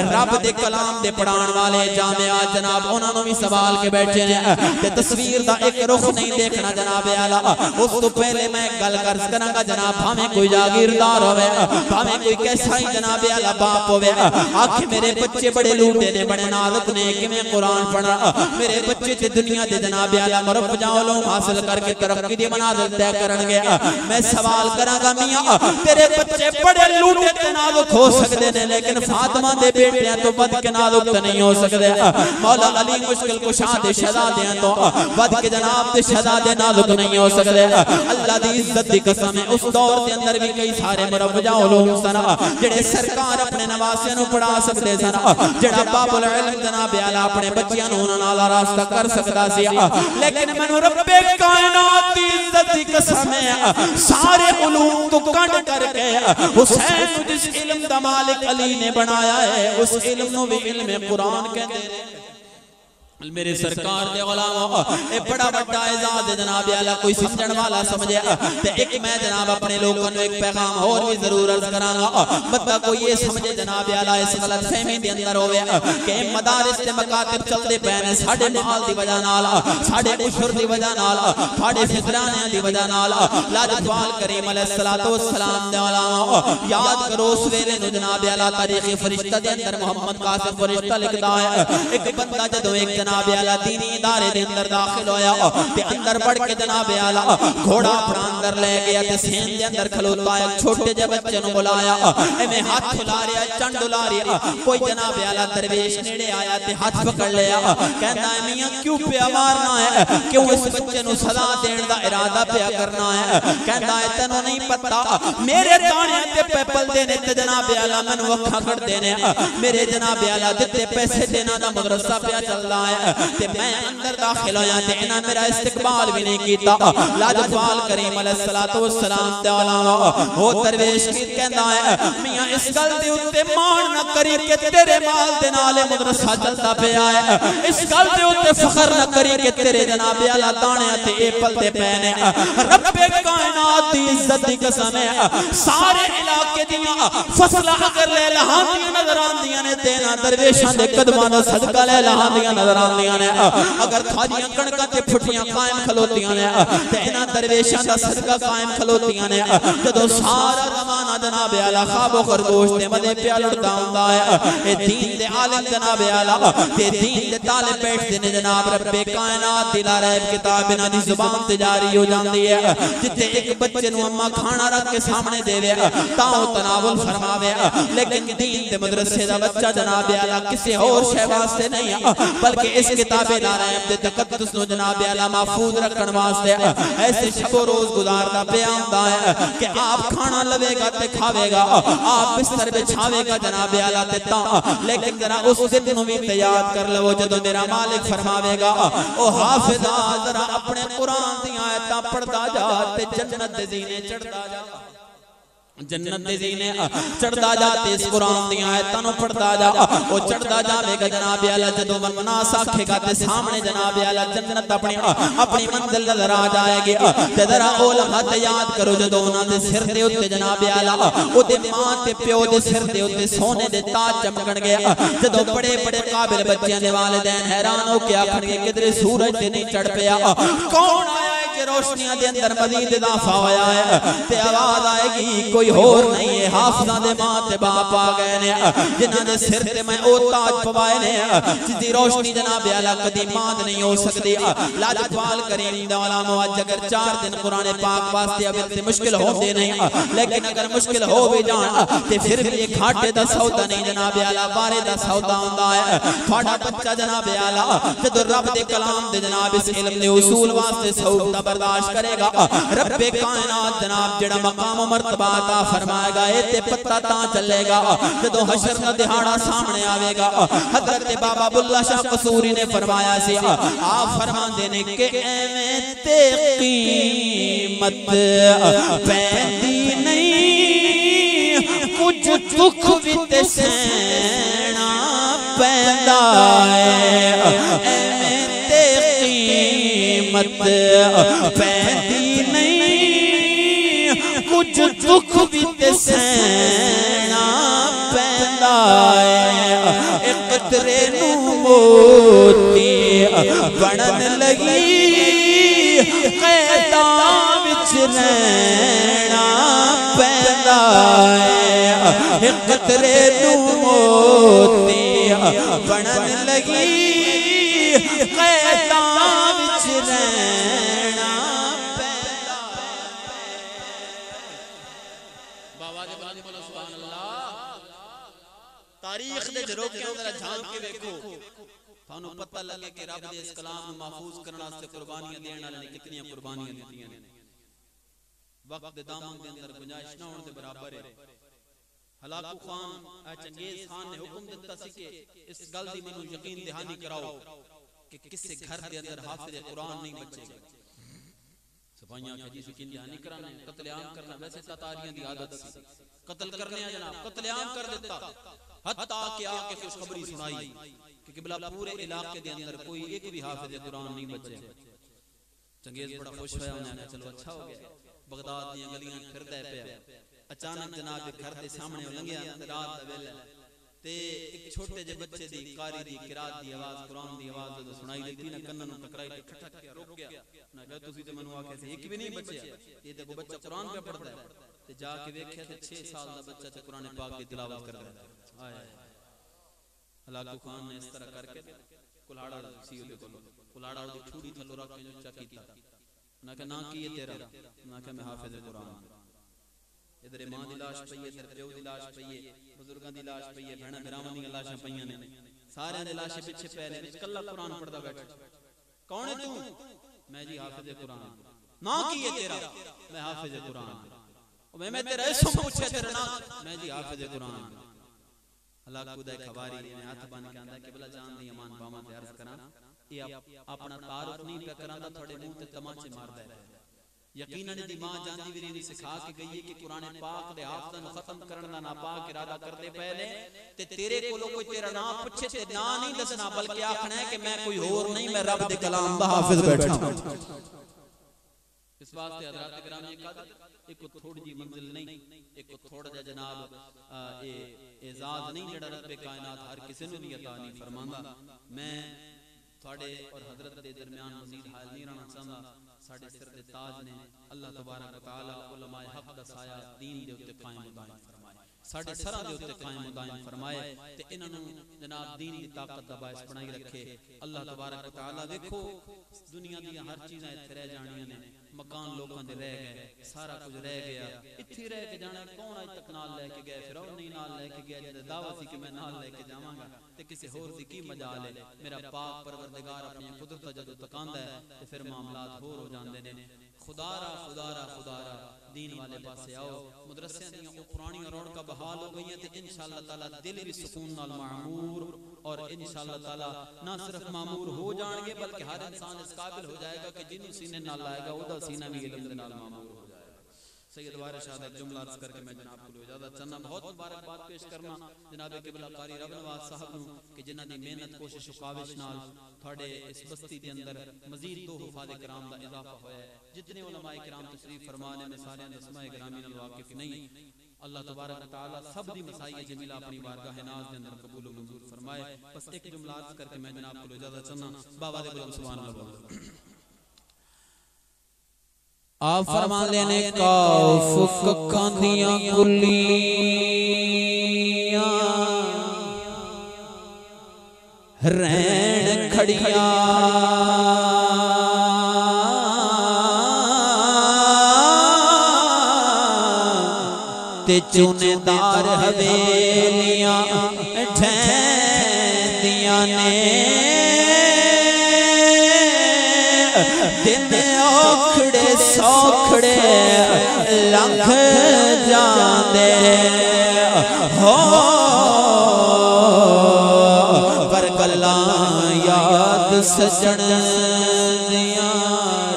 رب دے کلام دے پڑھان والے جامعات جناب انہاں نو بھی سوال کے بیٹھے نے تے تصویر دا ایک رخ نہیں دیکھنا جناب اعلیٰ اس تو پہلے میں گل کرز کراں گا جناب ہمیں کوئی جاگیردار ہوئے ہمیں کوئی کیسا ہی جناب اعلیٰ باپ ہوئے آکھیں میرے بچے بڑے لوٹے نے بڑے نازک نے کہ میں قرآن پڑھا میرے بچے تے دنیا دے جناب اعلیٰ مرفع علوم حاصل کر کے ترقی دی منازل طے کرن گے میں سوال کراں گا میاں تیرے بچے بڑے لوٹے تے نازک ہو سکتے نے لیکن فاطمہ دے بیٹیاں تو بد کے نازک تے نہیں ہو سکتے مولا علی مشکل کشا دے شہزادیاں تو بد کے جناب دے شہزادے نازک نہیں ہو سکتے اللہ دی عزت دی قسم ہے اس دور دے اندر بھی کئی سارے مرفع علوم سنا جڑے سرکار اپنے نواسیاں نو پڑھا سکتے سنا جڑا باب العلم جناب اعلیٰ اپنے بچیاں نو انہاں نال راستہ کر سکتا سی لیکن مینوں رب کائنات دی عزت دی قسم ہے سارے علوم تو کنڈ کر کے حسین جس علم دا مالک علی نے بنایا ہے اس علم نو بھی علم قرآن کہتے ہیں میرے سرکار دے غلاموں اے بڑا بڑا اعزاز جناب اعلیٰ کوئی سمجھن والا سمجھے تے ایک میں جناب اپنے لوگوں نے ایک پیغام اور بھی ضرور عرض کراں گا مطلب کوئی یہ سمجھے جناب اعلیٰ اس غلط فہمی دے اندر ہوئے کہ مدارس تے مکاتب چلتے پے نے ساڈے مال دی وجہ نال ساڈے عشر دی وجہ نال ساڈے فطرانیاں دی وجہ نال لاجوال کریم علیہ السلام دے علامہ یاد کرو اس ویلے نو جناب اعلیٰ تاریخ فرشتہ دے اندر محمد قاسم فرشتہ لکھدا ہے ایک بندہ جدوں ایک جناب اعلیٰ دینی ادارے دے اندر داخل ہویا تے اندر بڑھ کے جناب اعلیٰ گھوڑا اپنا اندر لے گیا تے سین دے اندر کھلوتا ہے چھوٹے جے بچے نو بلایا میں ہاتھ کھلا رہا چنڈ لا رہا کوئی جناب اعلیٰ درویش نیڑے آیا تے ہاتھ پکڑ لیا کہندا ہے میاں کیوں پیا مارنا ہے کیوں اس بچے نو سزا دین دا ارادہ پیا کرنا ہے کہندا ہے تینوں نہیں پتا میرے دانے تے پیپل دینے تے جناب اعلیٰ مینوں وکھا کر دینے میرے جناب اعلیٰ دتے پیسے دینا دا مدرسہ پیا چلدا ہے تے میں اندر داخل ہویا تے انہاں میرا استقبال بھی نہیں کیتا لاجوال کریم علیہ السلام تے علامہ وہ درویش کی کہندا ہے میاں اس گل دے اوتے مان نہ کری کہ تیرے مال دے نال مدرسہ چلدا پیا ہے اس گل دے اوتے فخر نہ کری کہ تیرے جناب اعلیٰ دانے تے ایپل تے پے نے رب کائنات دی عزت دی قسم ہے سارے علاقے دیاں فصل اگر لے لہاندیاں نظر آندیاں نے تے نہ درویشاں دے قدماں دا صدقہ لے لہاندیاں نظر آندیاں نے اگر تھاڑیاں کڑکاں تے پھٹیاں قائم کھلوتیاں نے تے انہاں درویشاں دا صدقہ قائم کھلوتیاں نے جدوں سارا زمانہ جناب اعلیٰ خواب و خرگوش تے مدے پیا لڑدا ہوندا ہے اے دین دے عالم جناب اعلیٰ تے دین دے طالب بیٹھدے نے جناب رب کائنات دی لا ریب کتاب انہاں دی زبان تے جاری ہو جاندی ہے جتے ایک بچے نو اماں کھانا رکھ کے سامنے دے تاں تناول فرماوے لیکن دین دے مدرسے دا بچہ جناب اعلیٰ کسی اور شے واسطے نہیں بلکہ اس کتاب لا ریب دے تقدس نو جناب اعلیٰ محفوظ رکھن واسطے ایسے شب و روز گزاردا پیا ہوندا ہے کہ آپ کھانا لوے گا تے کھاوے گا آپ بستر بچھاوے گا جناب اعلیٰ تے تاں لیکن ذرا اس دن نو بھی یاد کر لو جدوں میرا مالک فرماوے گا او حافظا ذرا اپنے قرآن دی آیتاں پڑھدا جا تے جنت دے زینے چڑھدا جا جنت دے زینے چڑھدا جا تے اس قرآن دی آیتاں نو پڑھدا جا او چڑھدا جاوے گا جناب اعلیٰ جدوں مناس آکھے گا تے سامنے جناب اعلیٰ جنت اپنی منزل نظر آ جائے گی تے ذرا او لمحہ یاد کرو جدوں انہاں دے سر دے اوتے جناب اعلیٰ او دے ماں تے پیو دے سر دے اوتے سونے دے تاج چمکن گے جدوں بڑے بڑے قابل بچیاں دے والدین حیران ہو کے آکھن گے کدھر سورج تے نہیں چڑھ پیا کون آیا روشنیاں دے اندر مزید اضافہ ہویا ہے تے آواز آئے گی کوئی اور نہیں ہے حافظاں دے ماں تے باپ آ گئے نے جنہاں دے سر تے میں او تاج پوائے نے جس دی روشنی جناب اعلی کدی ماند نہیں ہو سکتی لاجپال کریم دے علماء اگر 4 دن قرآن پاک واسطے اب تے مشکل ہوندے نہیں لیکن اگر مشکل ہو بھی جان تے پھر بھی ایک گھاٹے دا سودا نہیں جناب اعلی بارے دا سودا ہوندا ہے تھوڑا بچہ جناب اعلی جد رب دے کلام دے جناب اس علم دے اصول واسطے سودا برداشت کرے گا رب کائنات جناب جڑا مقام و مرتبہ عطا فرمائے گا اے تے پتہ تاں چلے گا جدوں حشر دا دہاڑا سامنے آوے گا حضرت بابا بلّہ شاہ قصوری نے فرمایا سی آپ فرماندے نے کہ ایویں تے قیمت پیندی نہیں کچھ دکھ بھی تے سہنا پیندا ہے ایویں تے قیمت پیندی نہیں کچھ دکھ بھی تے سہنا پیندا ہے ایک قطرے نو موتی بنن لگی قیداں وچ رہنا پیندا ہے ایک قطرے نو موتی بنن لگی قیداں وچ رہنا پیندا بابا دے بلند بولو سبحان اللہ تاریخ دے جھروکے اندر جھانک کے دیکھو تھانوں پتہ لگے کہ رب دے اس کلام کو محفوظ کرنا واسطے قربانیاں دین والے نے کتنی قربانیاں دتیاں نے وقت دے دامن دے اندر گنجائش نہ ہون دے برابر ہے ہلاکو خان چنگیز خان نے حکم دیتا سی کہ اس گل دی مینوں یقین دہانی کراؤ کہ کسے گھر دے اندر حافظ قرآن نہیں بچے گا صفائیاں کہ جی یقین دہانی کرانا قتل عام کرنا ویسے تاتاریاں دی عادت سی قتل کرنے ہیں جناب قتل عام کر دیتا حتیٰ کہ آ کے خوشخبری سنائی کہ قبلہ پورے علاقے دے اندر کوئی ایک بھی حافظ قرآن نہیں بچے چنگیز بڑا خوش ہویا انہیں کہا چلو اچھا ہو گیا بغداد دیاں گلیاں پھردے پہ اچانک جناب گھر دے سامنے لنگیا رات دا ویلا تے ایک چھوٹے جے بچے دی قاری دی قرات دی آواز قرآن دی آواز جو سنائی دیتی نا کنن نوں ٹکرائی تے ٹھٹک کے رک گیا نا کہ تسی تے منوں آکھے سے ایک بھی نہیں بچیا یہ تے کوئی بچہ قرآن پہ پڑھدا ہے تے جا کے ویکھیا تے 6 سال دا بچہ تے قرآن پاک دی تلاوت کردا ہے آئے ہلاکو خان نے اس طرح کر کے کلاڑا سی دے کولو کلاڑا دی ٹھوڑی تھلو رکھ کے جو چکیتا نا کہ نا کی یہ تیرا نا کہ میں حافظ قرآن ادھر ماں دی لاش پئی ہے ادھر پیو دی لاش پئی ہے بزرگاں دی لاش پئی ہے بہناں بھراواں دی لاشاں پئیاں نے سارے دے لاشے پیچھے پے نے کلا قرآن پڑھدا بیٹھا کون ہے تو میں جی حافظ قرآن نا کی ہے تیرا میں حافظ قرآن میں تیرا اسم پوچھے تیرا نام میں جی حافظ قرآن اللہ خدا خواری نے ہاتھ بن کے آندا کہ بلا جان دی امان باواں تے عرض کراں یہ اپنا تعارف نہیں پہ کراندا تھوڑے منہ تے تماچے ماردا ہے یقیناً دی ماں جاندی ویری دی سکھا کے گئی ہے کہ قرآن پاک دے حافظاں نوں ختم کرن دا ناپاک ارادہ کردے پئے نے تے تیرے کولو کوئی تیرا نام پوچھے تے نا نہیں دسنا بلکہ آکھنا ہے کہ میں کوئی اور نہیں میں رب دے کلام دا حافظ بیٹھا ہوں اس واسطے حضرات گرامی ایک تھوڑی جی منزل نہیں ایک تھوڑا جا جناب اعزاز نہیں جڑا رب کائنات ہر کسی نوں نہیں عطا نہیں فرماندا میں تھوڑے اور حضرت دے درمیان مزید حال نہیں رہنا چاہتا ساڑھے سر دے تاج نے اللہ تبارک و تعالی علماء حق دا سایہ دین دے اتے قائم و دائم فرمائے ساڑھے سرہ دے اتے قائم و دائم فرمائے تے انہوں جناب دین دی طاقت دا باعث بنائی رکھے اللہ تبارک و تعالی دیکھو دنیا دی ہر چیزیں اتھے رہ جانیاں نے مکان لوگوں دے رہ گئے سارا کچھ رہ گیا اتھی رہ کے جانا کون آج تک نال لے کے گئے فرعون نہیں نال لے کے گیا جدے دعوت سی کہ میں نال لے کے جاواں گا تے کسی ہور دی کی مجال ہے میرا پاک پروردگار اپنی قدرت جدو تکاندا ہے تے پھر معاملات ہور ہو جاندے نے خدا را دین والے پاسے آؤ مدرسیاں دیاں او پرانی رونقاں بحال ہو گئی ہیں تے انشاءاللہ تعالی دل بھی سکون نال معمور اور انشاءاللہ تعالی نہ صرف معمور ہو جان گے بلکہ ہر انسان اس قابل ہو جائے گا کہ جنوں سینے نال لائے گا او دا سینہ بھی علم دے نال معمور ہو جائے گا سید وارث شاہ ایک جملہ عرض کر کے میں جناب کو اجازت چاہنا بہت مبارک بات پیش کرنا جناب قبلہ قاری رب نواز صاحب نوں کہ جنہاں دی محنت کوشش و کاوش نال تھوڑے اس بستی دے اندر مزید 2 حفاظ کرام دا اضافہ ہویا ہے جتنے علماء کرام تشریف فرمانے میں سارے اسماء گرامی نال واقف نہیں اللہ تبارک و تعالی سب دی مسائی جمیلہ اپنی بارگاہ ناز دے اندر قبول و منظور فرمائے بس ایک جملہ عرض کر کے میں جناب کو اجازت چاہنا بابا دے بلند سبحان اللہ آپ فرما لینے کاف ککھاں دیاں کلیاں رین کھڑیاں تے چونے دار حویلیاں ٹھہندیاں نے دن اوکھڑے سوکھڑے لنگھ جاندے ہو پر گلاں یاد سجن دیاں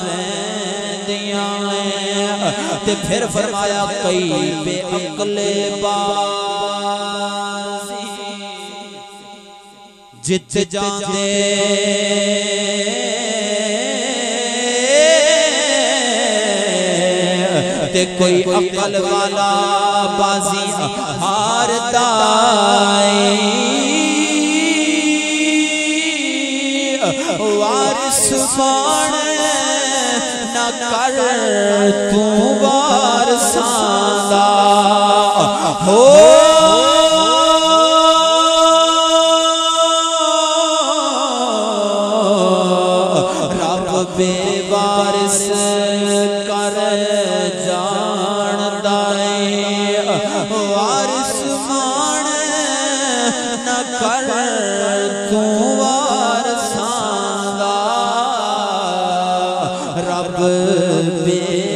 رہندیاں تے پھر فرمایا کئی بے عقل بازی جت جاندے تے کوئی عقل والا بازی ہارتا وارث بن نہ کر تو وارثاں دا ہو رب بے وارث کر جاندا اے وارث بن نہ کر تو وارثاں دا رب بے